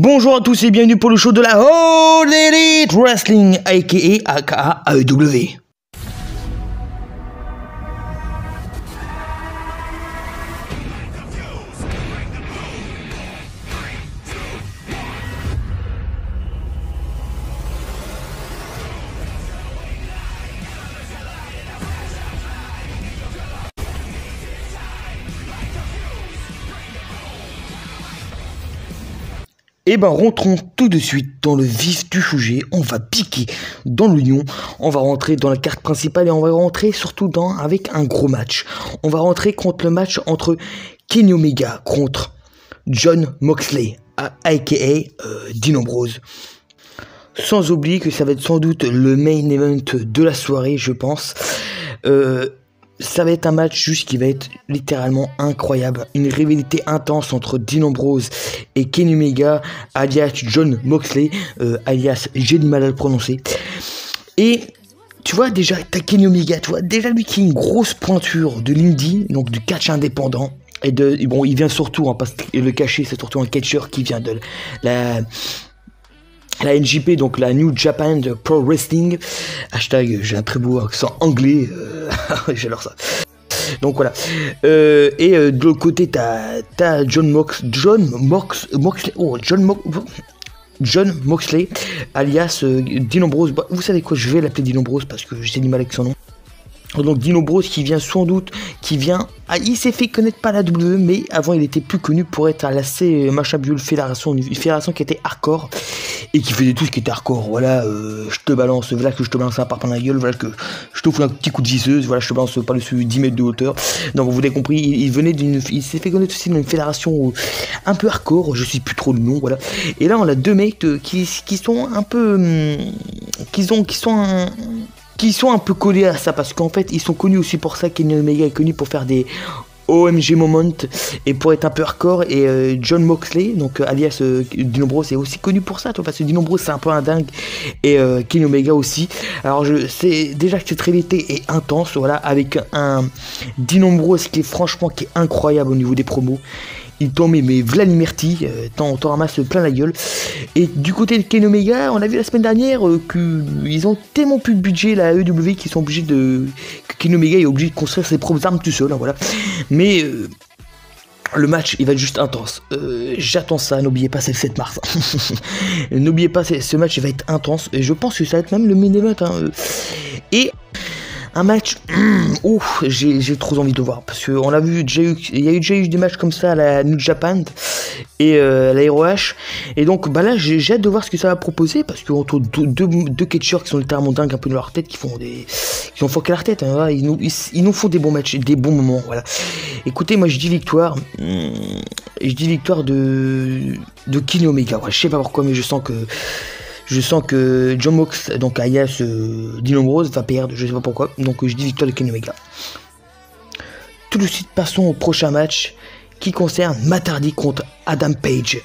Bonjour à tous et bienvenue pour le show de la All Elite Wrestling, aka AEW. Et ben rentrons tout de suite dans le vif du sujet, on va piquer dans l'oignon, on va rentrer dans la carte principale et on va rentrer surtout avec un gros match. On va rentrer contre le match entre Kenny Omega contre Jon Moxley, aka Dean Ambrose. Sans oublier que ça va être sans doute le main event de la soirée, je pense. Ça va être un match juste qui va être littéralement incroyable. Une rivalité intense entre Dean Ambrose et Kenny Omega, alias Jon Moxley, alias j'ai du mal à le prononcer. Et tu vois déjà, t'as Kenny Omega, tu vois déjà lui qui est une grosse pointure de l'indie, donc du catch indépendant. Et bon, il vient surtout, parce que le cachet c'est surtout un catcheur qui vient de la NJP, donc la New Japan Pro Wrestling. Hashtag, j'ai un très beau accent anglais. J'adore ça. Donc voilà. De l'autre côté, t'as Jon Moxley, alias Dean Ambrose. Bah, vous savez quoi, je vais l'appeler Dean Ambrose parce que j'ai du mal avec son nom. Donc Dean Ambrose qui vient sans doute, il s'est fait connaître par la WWE, mais avant il était plus connu pour être à la CMHW fédération qui était hardcore et qui faisait tout ce qui était hardcore. Voilà, je te balance, voilà que je te balance un parpaing dans la gueule, voilà que je te fous un petit coup de visseuse, voilà je te balance par-dessus 10 mètres de hauteur. Donc vous avez compris, il s'est fait connaître aussi dans une fédération un peu hardcore, je sais plus trop le nom, voilà. Et là on a deux mecs qui sont un peu, qui sont un peu collés à ça, parce qu'en fait ils sont connus aussi pour ça. Kenny Omega est connu pour faire des OMG Moment et pour être un peu hardcore, et Jon Moxley, donc alias Dean Ambrose, est aussi connu pour ça, parce que Dean Ambrose c'est un peu un dingue et Kenny Omega aussi. Alors je sais déjà que cette rivalité est intense, voilà, avec un Dean Ambrose qui est incroyable au niveau des promos. Il t'en met, mais Vladimirti, t'en ramasse plein la gueule. Et du côté de Kenny Omega, on a vu la semaine dernière qu'ils ont tellement plus de budget, la AEW, qu'ils sont obligés que Kenny Omega est obligé de construire ses propres armes tout seul, hein, voilà. Mais le match, il va être juste intense. J'attends ça, n'oubliez pas, c'est le 7 mars. N'oubliez pas, ce match, il va être intense. Et je pense que ça va être même le main event. Et un match, j'ai trop envie de voir, parce que on a vu, il y a déjà eu des matchs comme ça à la New Japan et la ROH, et donc bah là j'ai hâte de voir ce que ça va proposer, parce que entre deux catcheurs qui sont littéralement dingues un peu dans leur tête, qui ont foqué leur tête, hein, voilà, ils nous font des bons matchs, des bons moments, voilà. Écoutez, moi je dis victoire de Kenny Omega, voilà, je sais pas pourquoi, mais je sens que Jon Mox, donc alias Dean Ambrose, va perdre, je sais pas pourquoi, donc je dis victoire de Kenny Omega. Tout de suite, passons au prochain match qui concerne Matt Hardy contre Adam Page.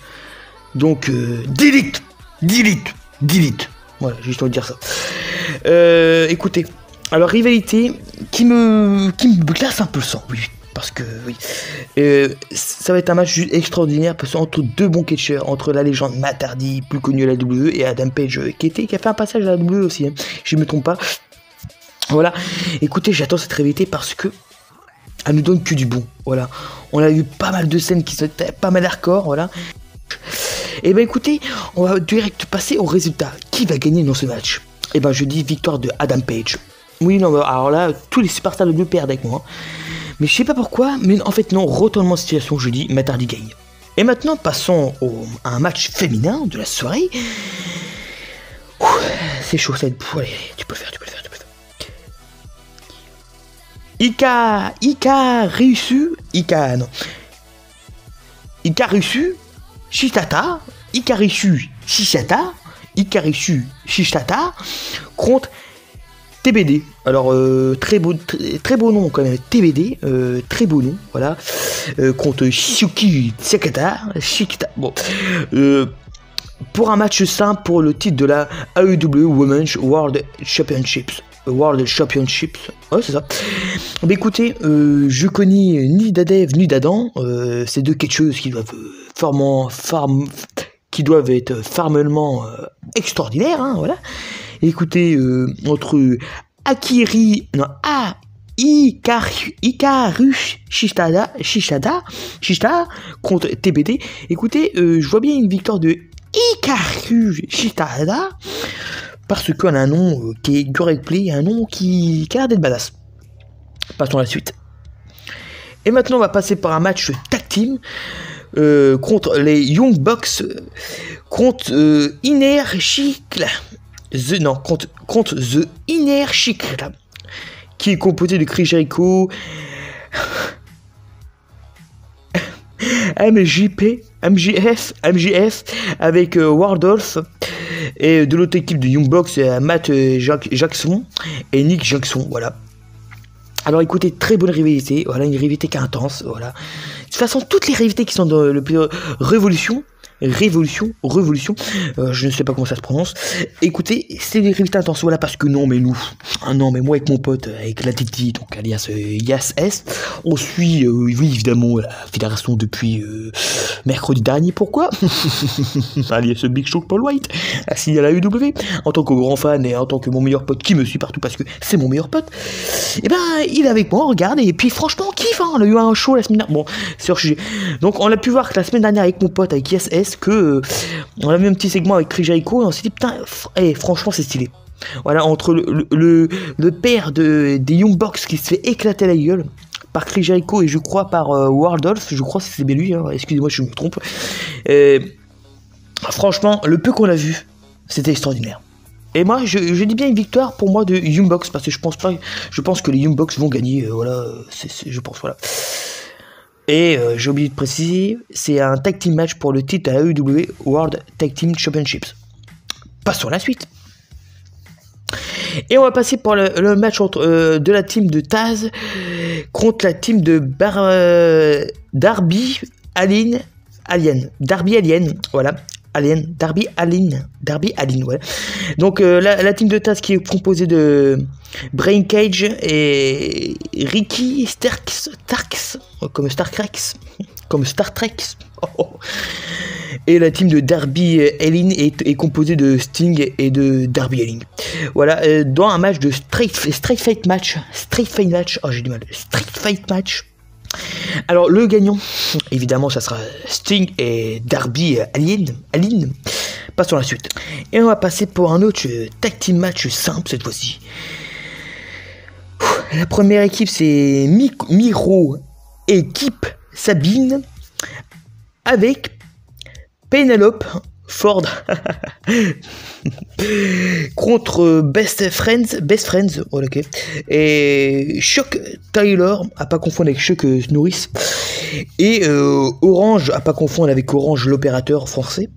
Donc, delete. Voilà, j'ai juste envie de dire ça. Écoutez, alors rivalité qui me glace un peu le sang, oui. Parce que oui, ça va être un match juste extraordinaire, parce que entre deux bons catcheurs, entre la légende Matt Hardy, plus connu à la WWE, et Adam Page qui a fait un passage à la WWE aussi, hein, je ne me trompe pas. Voilà, écoutez, j'attends cette rivalité parce que elle nous donne que du bon. Voilà, on a eu pas mal de scènes qui sont pas mal hardcore, voilà. Et ben écoutez, on va direct passer au résultat. Qui va gagner dans ce match? Et ben je dis victoire de Adam Page. Oui, non, alors là, tous les superstars de WWE perdent avec moi. Mais je sais pas pourquoi, mais en fait non, retournement de situation, je dis Matt Hardy gagne. Et maintenant passons à un match féminin de la soirée. C'est chaud, ça va être... Allez, tu peux le faire. Hikaru Shitata contre TBD. Alors très beau nom quand même, TBD, très beau nom, voilà, contre Shuki Shikata. Bon, pour un match simple pour le titre de la AEW Women's World Championships. Ouais, c'est ça. Mais écoutez, je connais ni Dadev ni Dadan, ces deux catcheuses qui doivent qui doivent être formellement extraordinaires, hein, voilà. Écoutez, entre Hikaru Shishida contre TBT. Écoutez, je vois bien une victoire de Hikaru Shishida parce qu'on a un nom qui est direct play, un nom qui a l'air d'être badass. Passons à la suite. Et maintenant, on va passer par un match tag team contre les Young Bucks contre Inner Circle. Contre The Inner Circle, qui est composé de Chris Jericho, MJF avec Wardolph, et de l'autre équipe de Young Bucks, Matt Jackson et Nick Jackson, voilà. Alors écoutez, très bonne rivalité, voilà, une rivalité qui est intense, voilà. De toute façon, toutes les rivalités qui sont dans le Révolution, je ne sais pas comment ça se prononce. Écoutez, c'est des rivalités intenses, voilà, parce que non, mais moi avec mon pote, avec la Titi, donc alias Yas S, on suit, oui, évidemment, la fédération depuis mercredi dernier. Pourquoi? Alias Big Show Paul White, assigné à la UW, en tant que grand fan et en tant que mon meilleur pote qui me suit partout parce que c'est mon meilleur pote. Et ben, il est avec moi, regarde, et puis franchement, on kiffe, hein, on a eu un show la semaine dernière. Bon, c'est hors sujet. Donc, on a pu voir que la semaine dernière avec mon pote, avec Yas S, que on a vu un petit segment avec Chris Jericho et on s'est dit putain, franchement c'est stylé. Voilà, entre le père des Young Bucks qui se fait éclater la gueule par Chris Jericho et je crois par Wardolph, je crois que c'est bien lui, hein, excusez-moi je me trompe. Franchement, le peu qu'on a vu, c'était extraordinaire. Et moi, je dis bien une victoire pour moi de Young Bucks parce que je pense que les Young Bucks vont gagner, voilà, je pense, voilà. Et j'ai oublié de préciser, c'est un tag team match pour le titre à AEW World Tag Team Championships. Passons à la suite. Et on va passer pour le match entre de la team de Taz contre la team de Darby Allin, voilà. Darby Allin, ouais. Donc la team de Taz qui est composée de Brain Cage et Ricky Starks, comme Star Trek. Et la team de Darby Allin est composée de Sting et de Darby Allin. Voilà, dans un match de Street Fight match. Oh, j'ai du mal. Street Fight match. Alors, le gagnant, évidemment, ça sera Sting et Darby Allin. Passons à la suite. Et on va passer pour un autre tag team match simple cette fois-ci. La première équipe, c'est Miro équipe Sabine avec Penelope Ford contre Best Friends, ok, et Chuck Taylor, à pas confondre avec Chuck Norris, et Orange, à pas confondre avec Orange l'opérateur français,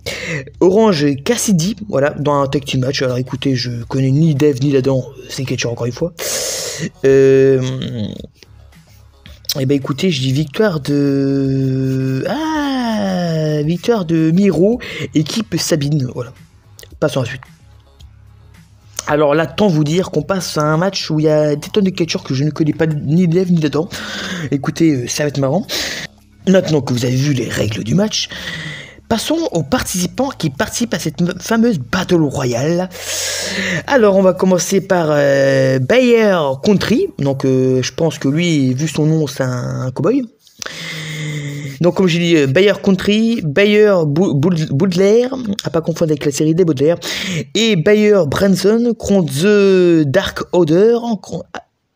Orange Cassidy, voilà, dans un tag team match. Alors écoutez, je connais ni Dave ni Ladan, c'est catcher encore une fois. Et ben écoutez, je dis victoire de Miro, équipe Sabine, voilà. Passons à la suite. Alors là, tant vous dire qu'on passe à un match où il y a des tonnes de catcheurs que je ne connais pas ni Dave ni Ladan. Écoutez, ça va être marrant. Maintenant que vous avez vu les règles du match, passons aux participants qui participent à cette fameuse Battle Royale. Alors, on va commencer par Bayer Country. Donc, je pense que lui, vu son nom, c'est un cowboy. Donc, comme j'ai dit, Bayer Country, Bayer Boudler, à pas confondre avec la série des Boudler, et Bayer Branson contre The Dark Order,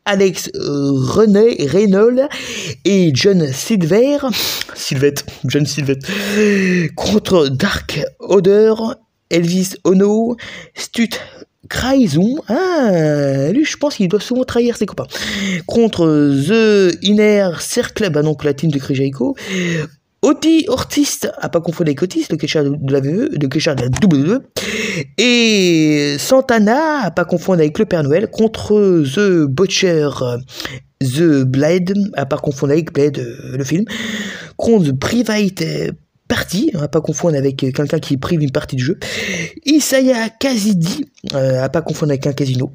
Alex Reynolds et John Silvette contre Dark Order, Elvis Ono, Stutt Craison, lui je pense qu'il doit souvent trahir ses copains, contre The Inner Circle, donc la team de Chris Jericho, Ortiz, à pas confondre avec Otis, le catcheur de la WWE, et Santana, à pas confondre avec le Père Noël, contre The Butcher, The Blade, à pas confondre avec Blade, le film, contre Private partie, à pas confondre avec quelqu'un qui prive une partie du jeu. Isaiah Kazidi, à pas confondre avec un casino.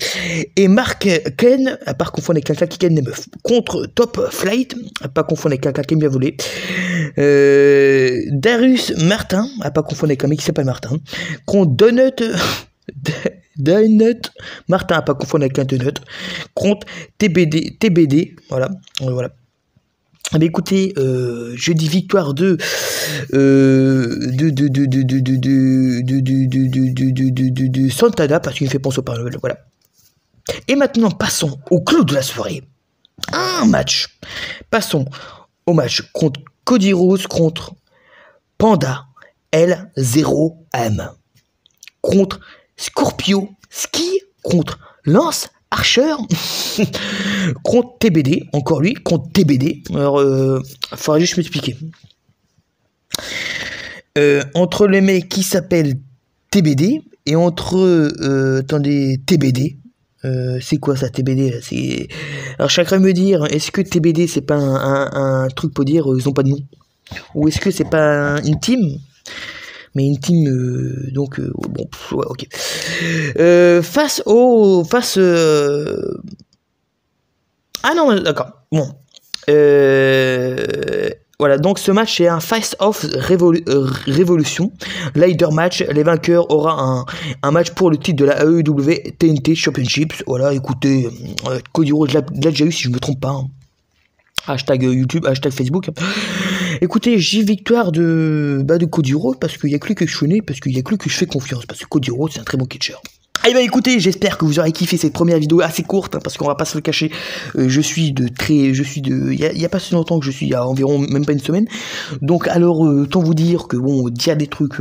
Et Mark Ken, à pas confondre avec quelqu'un qui ken des meufs. Contre Top Flight, à pas confondre avec quelqu'un qui aime bien voler. Darius Martin, à pas confondre avec un mec qui s'appelle Martin. Contre Donut Martin, à pas confondre avec un Donut. Contre TBD, voilà. Mais écoutez, je dis victoire de Santana parce qu'il me fait penser au Père Noël, voilà. Et maintenant passons au clou de la soirée. Un match. Passons au match contre Cody Rhodes contre Panda L0M contre Scorpio Ski contre Lance Archer contre TBD, encore lui, contre TBD. Alors, faudra juste m'expliquer. Entre le mec qui s'appelle TBD et entre, attendez, TBD. C'est quoi ça, TBD là, c'est... Alors chacun me dire, est-ce que TBD c'est pas un truc pour dire ils ont pas de nom? Ou est-ce que c'est pas une team? Mais une team, donc, bon, ouais, ok. Ah non, d'accord, bon. Voilà, donc ce match est un face-off révolution. Ladder match, les vainqueurs aura un match pour le titre de la AEW TNT Championships. Voilà, écoutez, Cody Rhodes l'a déjà eu si je me trompe pas. Hein. Hashtag YouTube, hashtag Facebook. Écoutez, j'ai victoire de Cody Rhodes parce qu'il n'y a que lui que je connais, parce qu'il n'y a que lui que je fais confiance, parce que Cody Rhodes c'est un très bon catcher. Eh ben écoutez, j'espère que vous aurez kiffé cette première vidéo assez courte, hein, parce qu'on va pas se le cacher. Il y a pas si longtemps que je suis, il y a environ même pas une semaine. Donc alors, autant vous dire que bon, dire des trucs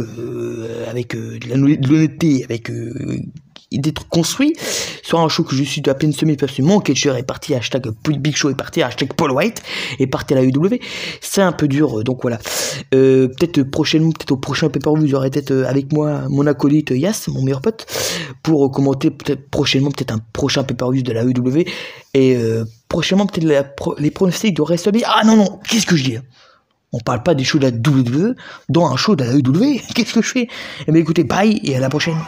avec de l'honnêteté, avec des trucs construits sur un show que je suis de à peine semé parce que mon catcher est parti, hashtag Big Show est parti, hashtag Paul White est parti à la UW, c'est un peu dur, donc voilà. Peut-être prochainement, peut-être au prochain pay-per-view, vous aurez peut-être avec moi mon acolyte Yas, mon meilleur pote, pour commenter peut-être prochainement peut-être un prochain pay-per-view de la UW et prochainement peut-être les pronostics de WrestleMania. Ah non, qu'est-ce que je dis? On parle pas des shows de la WWE dans un show de la UW. Qu'est-ce que je fais? Eh bien écoutez, bye et à la prochaine.